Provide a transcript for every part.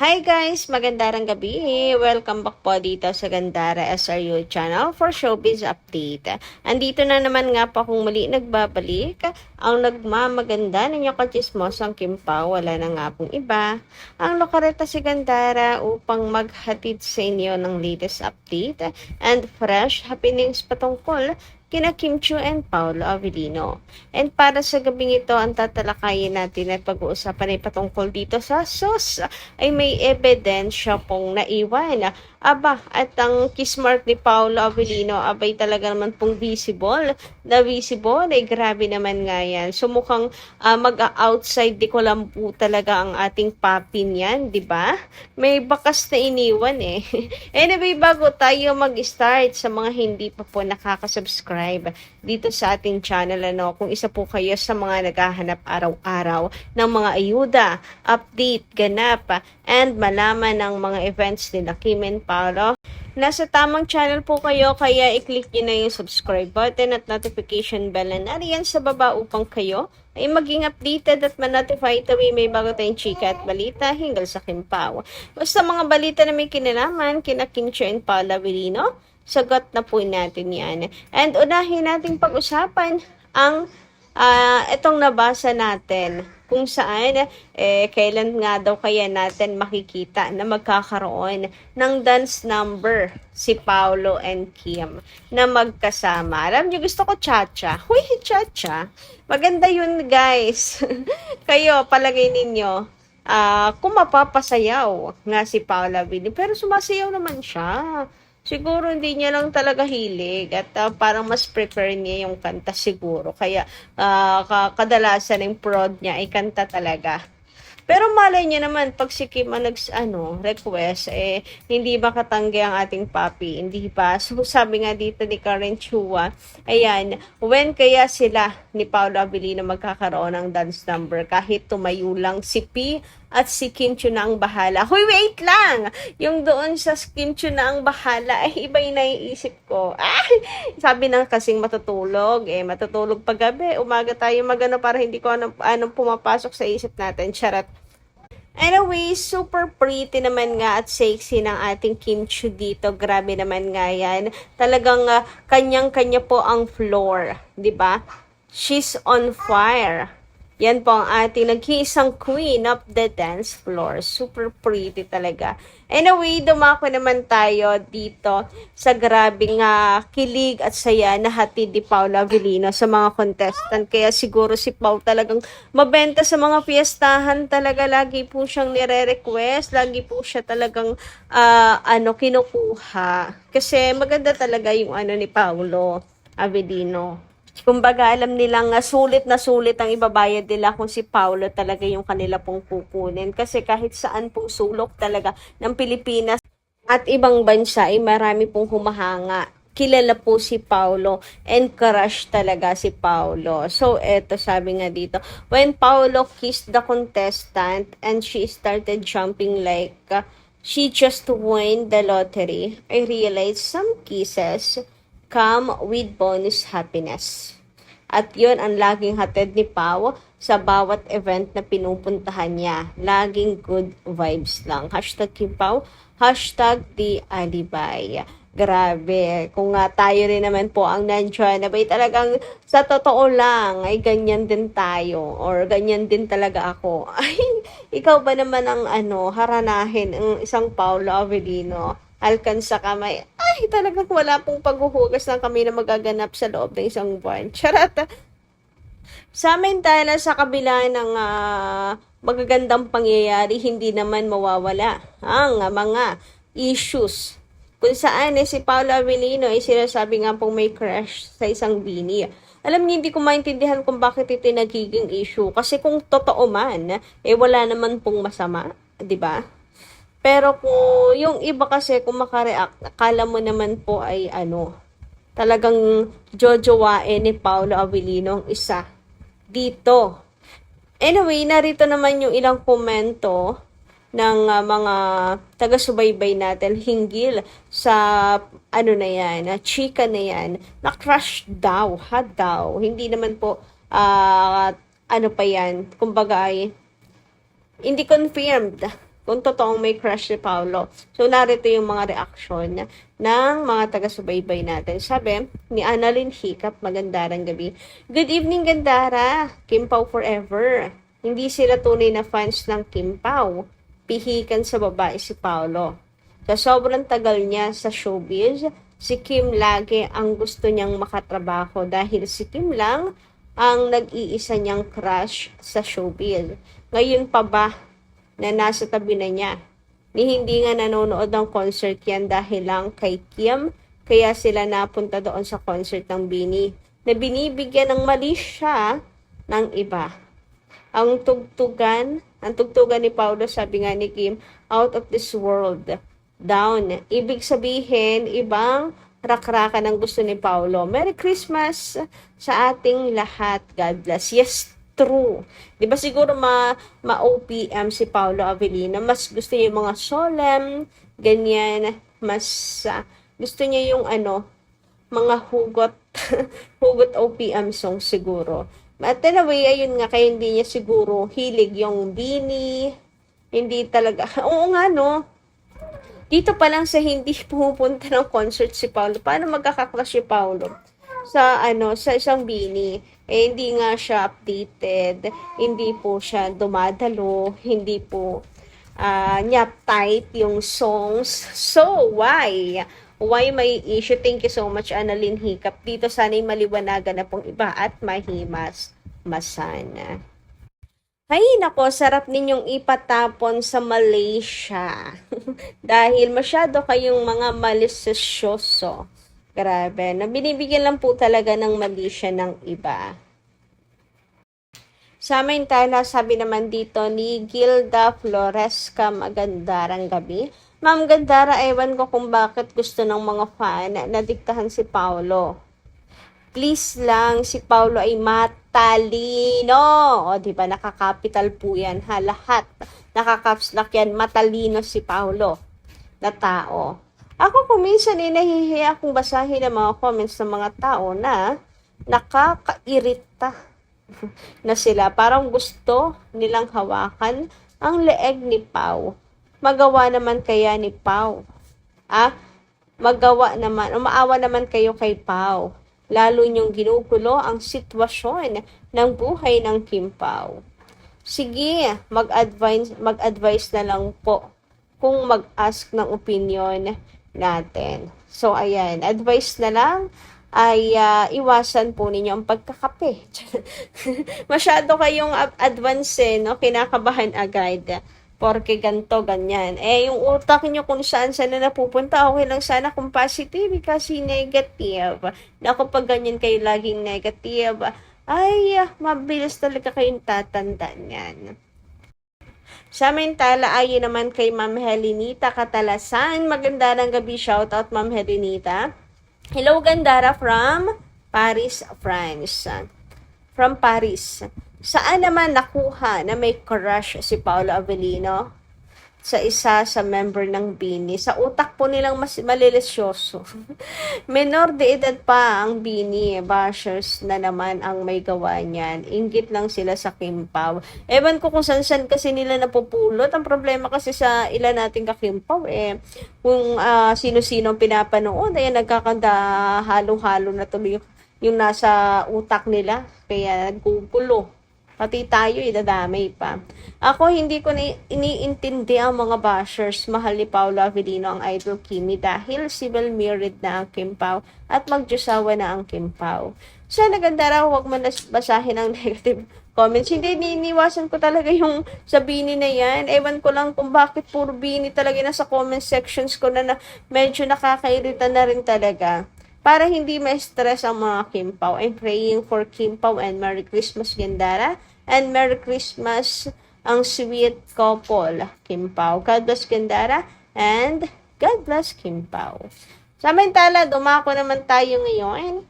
Hi guys! Magandang gabi! Welcome back po dito sa Gandara SRU channel for Showbiz Update. Andito na naman nga po kung muli nagbabalik ang nagmamaganda ninyong kachismosang Kim Pao. Wala na nga pong iba. Ang lokareta si Gandara upang maghatid sa inyo ng latest update and fresh happenings patungkol kina Kim Chiu and Paolo Avellino. And para sa gabing ito, ang tatalakayin natin at pag-uusapan ay patungkol dito sa SOS ay may ebidensya pong naiwan. Aba, at ang kismark ni Paolo Avellino, abay talaga naman pong visible. Na visible, ay grabe naman nga yan. So mukhang mag-outside, di ko lang po talaga ang ating papi niyan, di ba? May bakas na iniwan eh. Anyway, bago tayo mag-start sa mga hindi pa po nakaka-subscribe dito sa ating channel, kung isa po kayo sa mga naghahanap araw-araw ng mga ayuda, update, ganap, and malaman ng mga events nila Kim and Paolo, nasa tamang channel po kayo, kaya i-click nyo na yung subscribe button at notification bell na nariyan sa baba upang kayo ay maging updated at ma-notify tuwing may bago tayong chika at balita hinggil sa Kim Pao. Basta mga balita na may kinalaman kina Kim Chiu and Paolo Avellino, sagot na po natin yan. And unahin nating pag-usapan ang itong nabasa natin kung saan kailan nga daw kaya natin makikita na magkakaroon ng dance number si Paolo and Kim na magkasama. Alam niyo, gusto ko cha-cha. Huy, cha-cha. Maganda yun, guys. Kayo, palagay ninyo, kung mapapasayaw nga si Paolo Avellino, pero sumasayaw naman siya. Siguro hindi niya lang talaga hilig at parang mas prefer niya yung kanta siguro. Kaya kadalasan yung prod niya ay kanta talaga. Pero malay niya naman, pag si Kim ang request, hindi makatanggi ang ating papi, hindi ba? So, sabi nga dito ni Karen Chua, ayan, when kaya sila ni Paolo Avellino magkakaroon ng dance number kahit tumayo lang si P at si Kim Chiu na ang bahala. Hoy, wait lang! Yung doon sa Kim Chiu na ang bahala, iba yung naiisip ko. Sabi na kasing matutulog, matutulog paggabi, umaga tayo magano para hindi ko anong pumapasok sa isip natin. Charot. Anyway, super pretty naman nga at sexy ng ating Kim Chiu dito. Grabe naman nga yan. Talagang kanyang-kanya po ang floor, 'di ba? She's on fire. Yan po ang ating nag-iisang queen of the dance floor. Super pretty talaga. Anyway, dumako naman tayo dito sa grabing kilig at saya na hatid ni Paolo Avellino sa mga contestant. Kaya siguro si Pao talagang mabenta sa mga fiestahan talaga. Lagi po siyang nire-request. Lagi po siya talagang kinukuha. Kasi maganda talaga yung ni Paolo Avellino. Kumbaga, alam nilang sulit na sulit ang ibabayad nila kung si Paolo talaga yung kanila pong kukunin. Kasi kahit saan pong sulok talaga ng Pilipinas at ibang bansa ay marami pong humahanga. Kilala po si Paolo and crush talaga si Paolo. So, eto sabi nga dito, when Paolo kissed the contestant and she started jumping like she just won the lottery, I realized some kisses come with bonus happiness. At yun ang laging hatid ni Pao sa bawat event na pinupuntahan niya. Laging good vibes lang. Hashtag Kim Pao, hashtag The Alibay. Grabe. Kung tayo rin naman po ang nandiyan, abay talagang sa totoo lang, ay ganyan din tayo. Or ganyan din talaga ako. Ay, ikaw ba naman ang haranahin ang isang Paolo Avellino? Alkan sa kamay. Ay, talagang wala pong paghuhugas ng kami na magaganap sa loob ng isang buwan. Charata. Sa amin dahil sa kabila ng magagandang pangyayari, hindi naman mawawala ang mga issues. Kung saan si Paolo Avellino ay sinasabi nga pong may crush sa isang bini. Alam niyo, hindi ko maintindihan kung bakit ito nagiging issue. Kasi kung totoo man, wala naman pong masama. 'Di ba? Pero kung yung iba kasi kung makareact, akala mo naman po ay talagang jojowain ni Paolo Avellino ang isa dito. Anyway, narito naman yung ilang komento ng mga taga-subaybay natin hinggil sa na yan, chika na yan, na crush daw, daw. Hindi naman po pa yan, kumbaga ay hindi confirmed kung totoong may crush si Paolo. So, narito yung mga reaksyon ng mga taga-subaybay natin. Sabi ni Annalyn Hiccup, magandang gabi. Good evening, Gandara. Kim Pao forever. Hindi sila tunay na fans ng Kim Pao. Pihikan sa babae si Paolo. Sa sobrang tagal niya sa showbiz, si Kim lagi ang gusto niyang makatrabaho dahil si Kim lang ang nag-iisa niyang crush sa showbiz. Ngayon pa ba na nasa tabi na niya? Ni hindi nga nanonood ng concert yan dahil lang kay Kim, kaya sila napunta doon sa concert ng Bini na binibigyan ng mali siya ng iba. Ang tugtugan ni Paolo, sabi nga ni Kim, out of this world, down. Ibig sabihin, ibang rakrakan ang gusto ni Paolo. Merry Christmas sa ating lahat. God bless. Yes, true. Di ba siguro ma-OPM si Paolo Avellino? Mas gusto niya yung mga solemn, ganyan. Mas gusto niya yung mga hugot, hugot OPM song siguro. At anyway, ayun nga, kaya hindi niya siguro hilig yung Bini. Hindi talaga. Oo nga, no? Dito pa lang sa hindi pumupunta ng concert si Paolo, paano magkakakrush si Paolo sa isang Bini? Hindi nga siya updated, hindi po siya dumadalo, hindi po niya tight yung songs. So, why? Why may issue? Thank you so much, Annalyn Hiccup. Dito sana'y maliwanagan na pong iba at mahimas masana. Ay, nako, sarap ninyong ipatapon sa Malaysia. Dahil masyado kayong mga malisisyoso. Grabe, na binibigyan lang po talaga ng Malaysia ng iba. Samantala, sabi naman dito ni Gilda Floresca, magandang gabi. Ma'am Gandara, ewan ko kung bakit gusto ng mga fan na diktahan si Paolo. Please lang, si Paolo ay matalino. O, di ba, nakakapital po yan, ha? Lahat. Nakakapslak yan, matalino si Paolo na tao. Ako kung minsan nahihiya akong basahin ang mga comments ng mga tao na nakakairita na sila. Parang gusto nilang hawakan ang leeg ni Pao. Magawa naman kaya ni Pao. Magawa naman, umaawa naman kayo kay Pao. Lalo niyong ginugulo ang sitwasyon ng buhay ng Kim Pao. Sige, mag-advise na lang po kung mag-ask ng opinion natin. So, ayan, advice na lang ay iwasan po ninyo ang pagkakape. Masyado kayong advance, no? Kinakabahan agad. Porque ganto, ganyan. Yung utak nyo kung saan na napupunta, okay lang sana kung positive kasi negative. Na kapag ganyan kayo laging negative, ay, mabilis talaga kayong tatandaan yan. Samantala, ayon naman kay Ma'am Helenita Catalasan. Magandang gabi, shoutout Ma'am Helenita. Hello, Gandara from Paris, France. From Paris. Saan naman nakuha na may crush si Paolo Avellino? Sa isa sa member ng Bini. Sa utak po nilang mas malilisyoso. Menor de edad pa ang Bini. Bashers na naman ang may gawa niyan. Inggit lang sila sa Kim Pao. Ewan ko kung saan kasi nila napupulot. Ang problema kasi sa ilan nating ka-Kim Pao, kung sino-sino pinapanood, nagkakanda halo-halo na tuloy yung nasa utak nila. Kaya nagkukulo. Pati tayo, idadamay pa. Ako, hindi ko iniintindi ang mga bashers. Mahal ni Paolo Avellino ang idol Kimi dahil civil married na ang Kim Pao at magjusawa na ang Kim Pao. So, naganda raw, huwag mo na basahin ang negative comments. Hindi, iniiwasan ko talaga yung sa Bini na yan. Ewan ko lang kung bakit puro Bini talaga nasa comment sections ko na medyo nakakairita na rin talaga. Para hindi ma-stress ang mga Kim Pao. I'm praying for Kim Pao and Merry Christmas, Gandara. And Merry Christmas ang sweet couple, Kim Pao. God bless, Gandara. And God bless, Kim Pao. Samantala, dumako naman tayo ngayon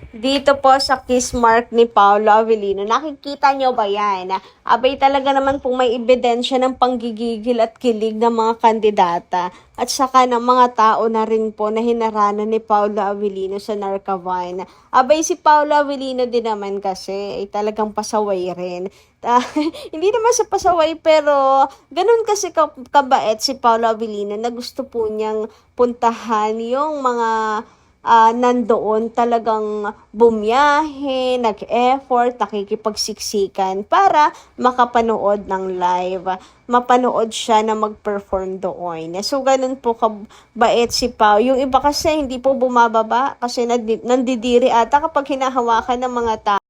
Dito po sa kiss mark ni Paolo Avellino, nakikita nyo ba yan? Abay talaga naman pong may ebidensya ng panggigigil at kilig ng mga kandidata at saka ng mga tao na rin po na hinaranan ni Paolo Avellino sa Narcavine. Abay si Paolo Avellino din naman kasi ay talagang pasaway rin. Hindi naman sa pasaway pero ganun kasi kabait si Paolo Avellino na gusto po niyang puntahan yung mga nandoon talagang bumiyahe, nag-effort, nakikipagsiksikan para makapanood ng live. Mapanood siya na mag-perform doon. So, ganun po kabait si Pao. Yung iba kasi hindi po bumababa kasi nandidiri ata kapag hinahawakan ng mga tao.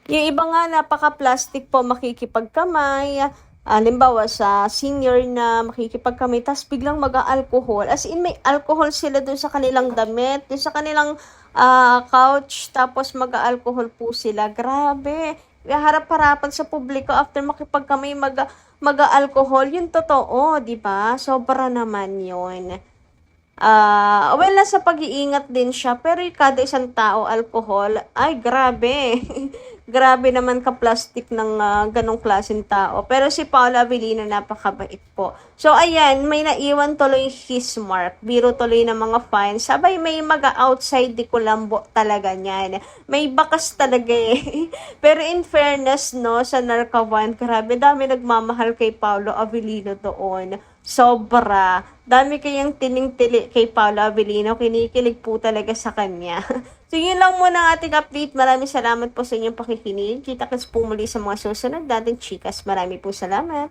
Yung iba nga napaka-plastic po makikipagkamay. Halimbawa sa senior na makikipagkamay, tapos biglang mag-alcohol. As in, may alcohol sila dun sa kanilang damit, dun sa kanilang couch, tapos mag-alcohol po sila. Grabe. Harap-harapan sa publiko after makipagkamay mag-alcohol. Yun totoo, di ba? Sobra naman yun. Well, nasa pag-iingat din siya, pero kada isang tao, alcohol, ay grabe. Grabe naman ka-plastic ng ganong klaseng tao. Pero si Paolo Avellino, napakabait po. So, ayan, may naiwan tuloy his mark. Biro tuloy ng mga fans. Sabay, may outside di Colombo talaga niyan. May bakas talaga eh. Pero in fairness, no, sa Narcavan, grabe, dami nagmamahal kay Paolo Avellino doon. Sobra. Dami kayang tining-tili kay Paolo Avellino. Kinikilig po talaga sa kanya. So, yun lang muna ang ating update. Maraming salamat po sa inyong pakikinig. Kita-kits po muli sa mga susunod natin, chikas. Maraming po salamat.